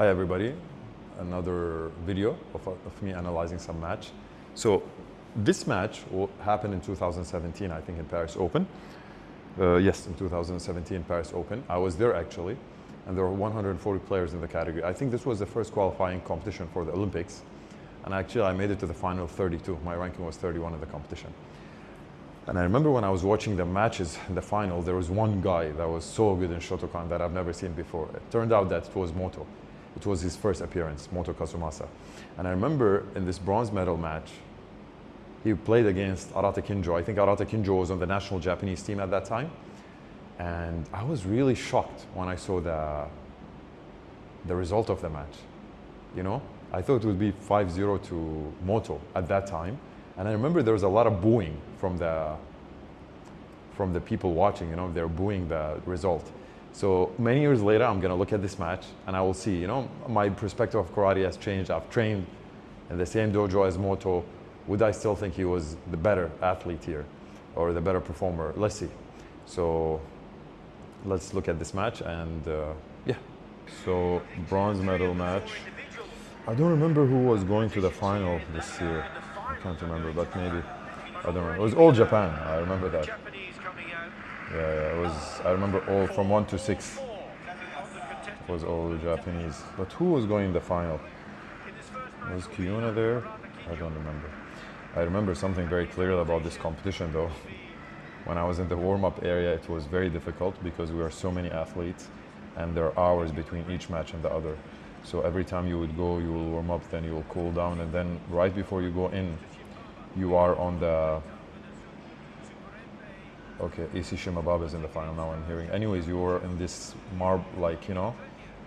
Hi everybody, another video of me analyzing some match. So this match happened in 2017, I think in Paris Open. Yes, in 2017 Paris Open. I was there actually, and there were 140 players in the category. I think this was the first qualifying competition for the Olympics. And actually I made it to the final of 32. My ranking was 31 in the competition. And I remember when I was watching the matches in the final, there was one guy that was so good in Shotokan that I've never seen before. It turned out that it was Moto. It was his first appearance, Moto Kazumasa. And I remember in this bronze medal match, he played against Arata Kinjo. I think Arata Kinjo was on the national Japanese team at that time. And I was really shocked when I saw the result of the match. You know, I thought it would be 5-0 to Moto at that time. And I remember there was a lot of booing from the people watching, you know, they're booing the result. So many years later, I'm gonna look at this match and I will see, you know, my perspective of karate has changed. I've trained in the same dojo as Moto. Would I still think he was the better athlete here or the better performer? Let's see. So let's look at this match and yeah. So bronze medal match. I don't remember who was going to the final this year. I can't remember, but maybe, I don't know. It was all Japan, I remember that. Yeah, it was, I remember all from 1 to 6 was all Japanese. But who was going in the final? Was Kiyuna there? I don't remember. I remember something very clear about this competition though. When I was in the warm-up area, it was very difficult because we are so many athletes and there are hours between each match and the other. So every time you would go, you will warm up, then you will cool down, and then right before you go in, you are on the... Okay, Issei Shimababa is in the final now, I'm hearing. Anyways, you were in this marble, like, you know,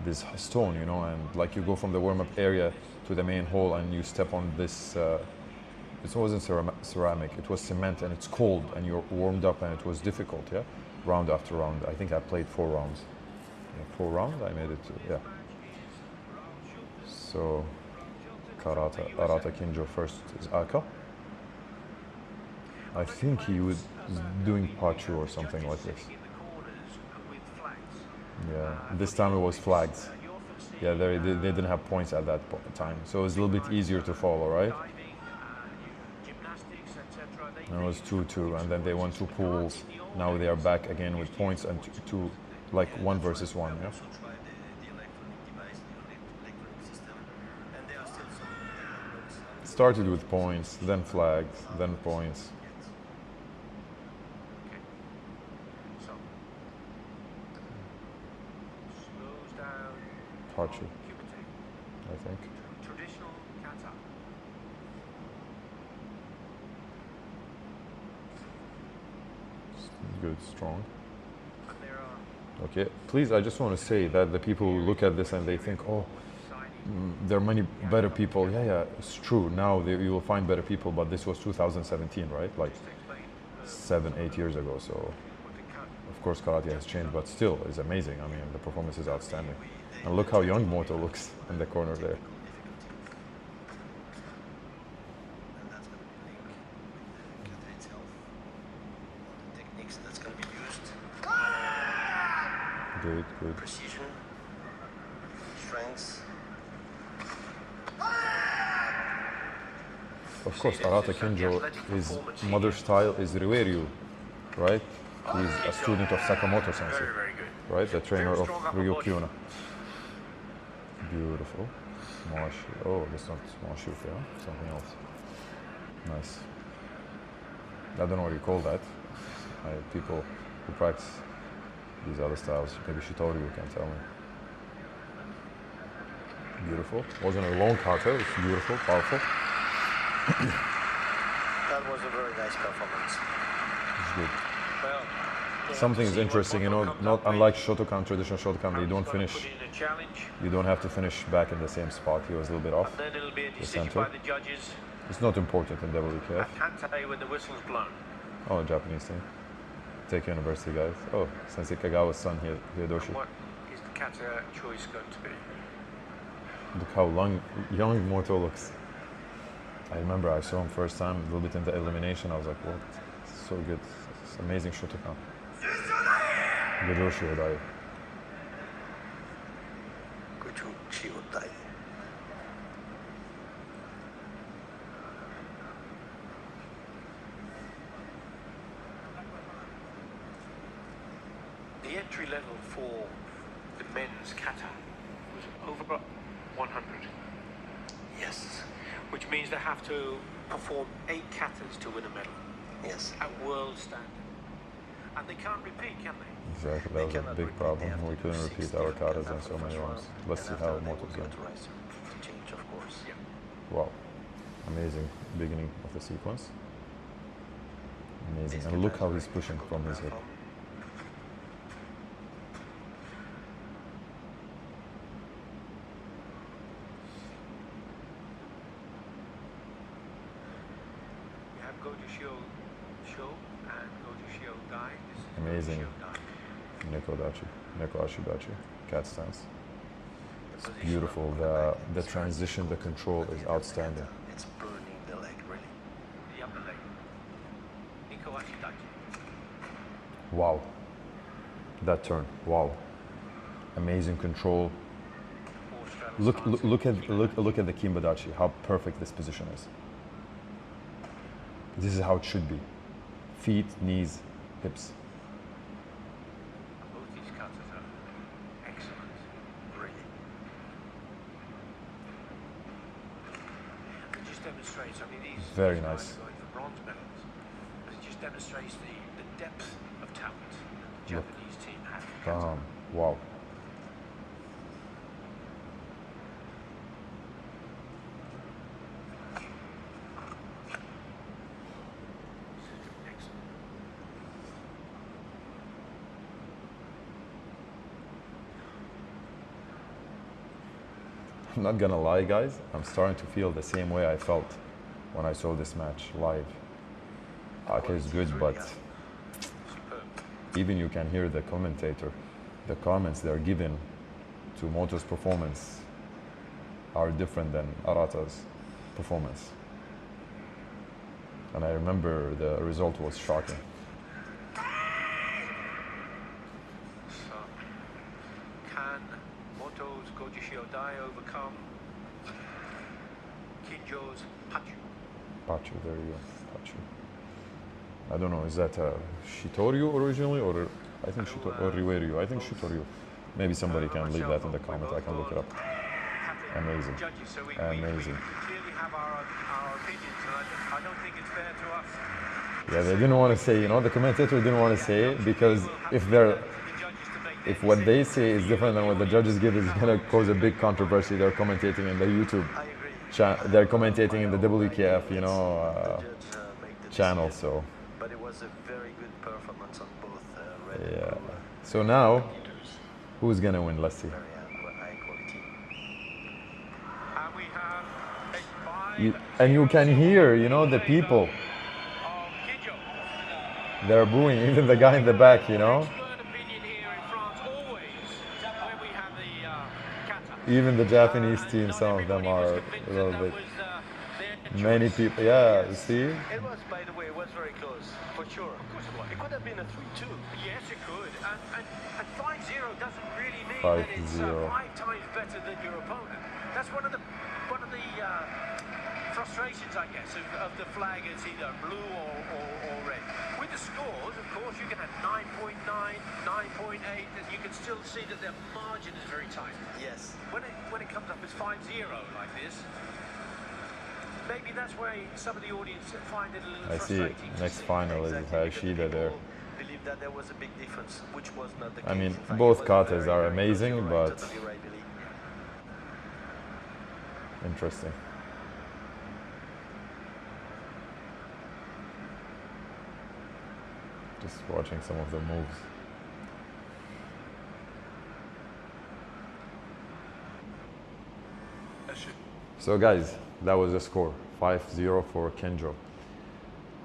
this stone, you know, and like you go from the warm-up area to the main hall and you step on this, it wasn't ceramic, it was cement and it's cold and you're warmed up and it was difficult, yeah? Round after round. I think I played 4 rounds. Yeah, 4 rounds, I made it to, yeah. So, Arata Kinjo first is Aka. I think he was doing Pachu or something like this. Yeah, this time it was flags. Yeah, they didn't have points at that time, so it was a little bit easier to follow, right? And it was 2-2, and then they won 2 pools. Now they are back again with points and two, like 1 versus 1, yeah? Started with points, then flags, then points. Pachu, I think. Traditional Kata. Good, strong. Okay, please, I just want to say that the people who look at this and they think, oh, there are many better people. Yeah, it's true. Now you will find better people, but this was 2017, right? Like 7-8 years ago. So, of course, karate has changed, but still, it's amazing. I mean, the performance is outstanding. And look how young Moto looks in the corner there. Good, good. Precision, strength. Of course, Arata Kinjo, his mother style is Ryu, right? He's a student of Sakamoto Sensei, right? The trainer of Ryu Kyuna. Beautiful. Oh, that's not small shoot, yeah? Something else. Nice. I don't know what you call that. People who practice these other styles, maybe Shitoryu can tell me. Beautiful. Wasn't a long kata, it was beautiful, powerful. That was a very nice performance. It's good. Something is interesting, you know, not unlike Shotokan, traditional Shotokan, they don't finish. You don't have to finish back in the same spot. He was a little bit off the center. It's not important in WKF. Oh, Japanese thing. Take University, guys. Oh, Sensei Kagawa's son here, Hiroshi. What is the Kata choice going to be? Look how young Moto looks. I remember I saw him first time, a little bit in the elimination. I was like, what? It's so good. It's amazing Shotokan. Hiroshi Odai. Good to Shiodai. The entry level for the men's kata was over 100, Yes. which means they have to perform 8 katas to win a medal Yes. at world standard. And they can't repeat, can they? Exactly, They that was a cannot big repeat. problem. They have We to do couldn't 6 repeat our different katas in katas so for many first rounds. round, Let's and see after how they will Moto's be going. authorized to change, of course. Yeah. Wow, amazing beginning of the sequence. Amazing, This and look kata how is he's very pushing difficult from to his hip. perform. We have Goju Sho and Goju Shio Dai. This is Amazing. Goju Shio Dai. Neko Ashidachi, cat stance. The It's position beautiful. of The transition, the control is outstanding. It's burning the leg, really. the upper leg. Niko Ashidachi. Wow, that turn. Wow, amazing control. Four straddle Look, stance. look at the Kimbadachi. How perfect this position is. This is how it should be. Feet, knees, hips. Both these katas are excellent. Really. It just demonstrates, I mean, these Very these guys nice. are going for bronze medals. But it just demonstrates the depth of talent the Look. Japanese team have. in kata. Wow. Excellent. I'm not gonna lie, guys. I'm starting to feel the same way I felt when I saw this match live. Ake is good, but Superb. even you can hear the commentator, the comments they're giving to Moto's performance are different than Arata's performance. And I remember the result was shocking. So, can Moto's Goju Shio Dai overcome Kinjo's Hachu? Pachu, there you go. Pachu. I don't know, is that Shitoryu originally, or I think or Riweryu? I think Shitoryu. Maybe somebody can leave that in the comments. I can look it up. Amazing. Judges, so we Amazing. clearly have our opinions, and I don't think it's fair to us. Yeah, they didn't want to say, the commentator didn't want to say it because if they're, The judges to make if what they say is different than what the judges give, it's gonna cause a big controversy. They're commentating in the YouTube, I agree. they're commentating in the WKF, The judge, make the channel. decision. So But it was a very good performance on both red and yeah. blue So now, competitors. who's gonna win? Let's see. Very high quality. And we have a And you can hear, the people. of Kinjo. They're booing, even the guy in the back, Expert opinion here in France always when we have the kata. Even the Japanese team, Not some of them everybody was are convinced a little that bit. was their Many choice. people, yeah, you see? It was, by the way, it was very close, for sure. Of course it was. It could have been a 3-2. Yes, it could. And 5-0 doesn't really mean 5-0. that it's 5 times better than your opponent. That's one of the frustrations, I guess, of the flag. It's either blue or red. With the scores, of course, you can have 9.9, 9.8, and you can still see that the margin is very tight. Yes. When it comes up as 5-0 like this, maybe that's why some of the audience find it a little I see frustrating. to next see. final is Exactly, because Hashida there. people believe that there was a big difference, which was not the case. I mean, In fact, both it was katas very, are very close. amazing, You're right, but totally right, Billy. interesting. Just watching some of the moves. So guys, that was the score. 5-0 for Kinjo.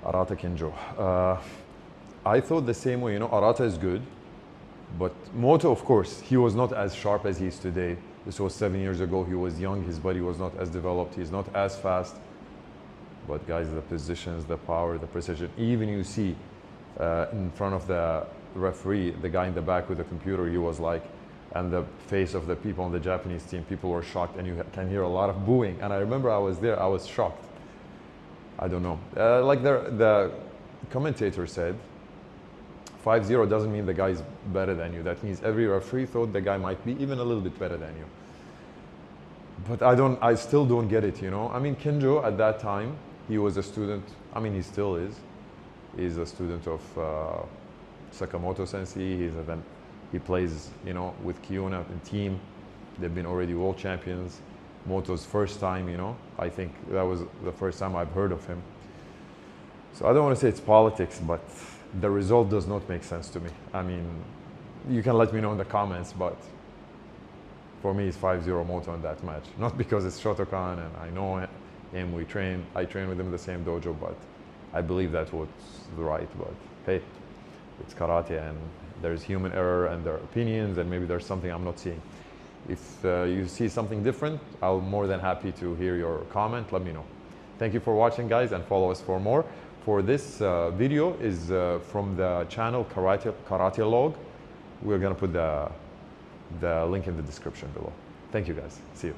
Arata Kinjo. I thought the same way, Arata is good, but Moto, of course, he was not as sharp as he is today. This was 7 years ago. He was young. His body was not as developed. He's not as fast. But guys, the positions, the power, the precision, even you see, in front of the referee, the guy in the back with the computer, he was like, and the face of the people on the Japanese team, people were shocked, and you can hear a lot of booing. And I remember I was there, I was shocked. I don't know. Like the commentator said, 5-0 doesn't mean the guy's better than you. That means every referee thought the guy might be even a little bit better than you. But I still don't get it, you know. I mean, Kinjo at that time, he was a student, I mean, he still is. He's a student of Sakamoto Sensei. He plays, you know, with Kiona and team. They've been already world champions. Moto's first time, you know. I think that was the first time I've heard of him. So I don't want to say it's politics, but the result does not make sense to me. I mean, you can let me know in the comments, but for me, it's 5-0 Moto in that match. Not because it's Shotokan and I know him, I train with him in the same dojo, but I believe that was right. But hey, it's karate and there's human error and their opinions, and maybe there's something I'm not seeing. If you see something different, I'm more than happy to hear your comment. Let me know. Thank you for watching, guys, and follow us for more. For this video is from the channel Karate Log. We're gonna put the link in the description below. Thank you, guys. See you.